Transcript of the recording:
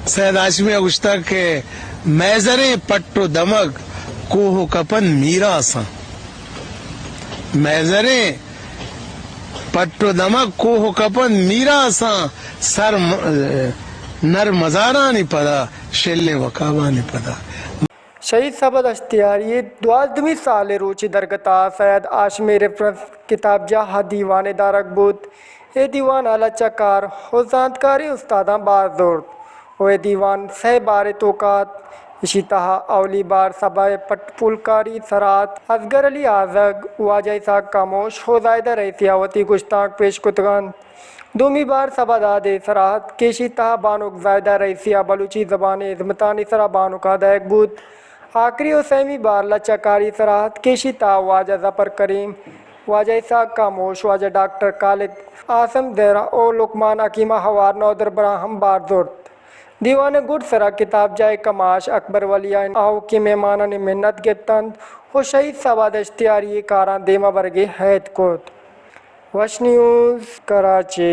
سید ہاشمی گشتہ کے میزریں پٹ و دمگ کوہ کپن میرا سا، میزریں پٹ و دمگ کوہ کپن میرا سا، سر نر مزارانی پدا شل وکابانی پدا۔ شہید سبد اشتیاری 12 سال روچی درگتا سید ہاشمی ریفرنس کتاب جہاں دیوان دارک بود۔ اے دیوان الچکار و زانتکاری استاداں بار زورت و اے دیوان سہ بار توقات اسی تہا اولی بار سبا پٹ پولکاری سرات اصغر علی آزگ واجہ اسحاق کاموش و زائدہ رئیسی آوتی گشتاک پیش کتگان۔ دومی بار سبا داد سراحت کیشی تہا بانوک زائدہ رئیسیہ بلوچی زبان عظمتانی سرا بانوک آدائک بود۔ آخری و سیمی بار لچکاری سراحت کیشی تہا واجہ ظفر کریم، واجہ اسحاق کاموش، واجہ ڈاکٹر خالد عاصم زہرا او لقمان حکیمہ ہوار نودر براہم بار زورت۔ دیوان گڈ سرا کتاب جائے کماش اکبر ولی آہو کی مہمانان منت گتند و شہید سبد اشتیاری کاراں دیما برگے حید کوت۔ وش نیوز کراچی۔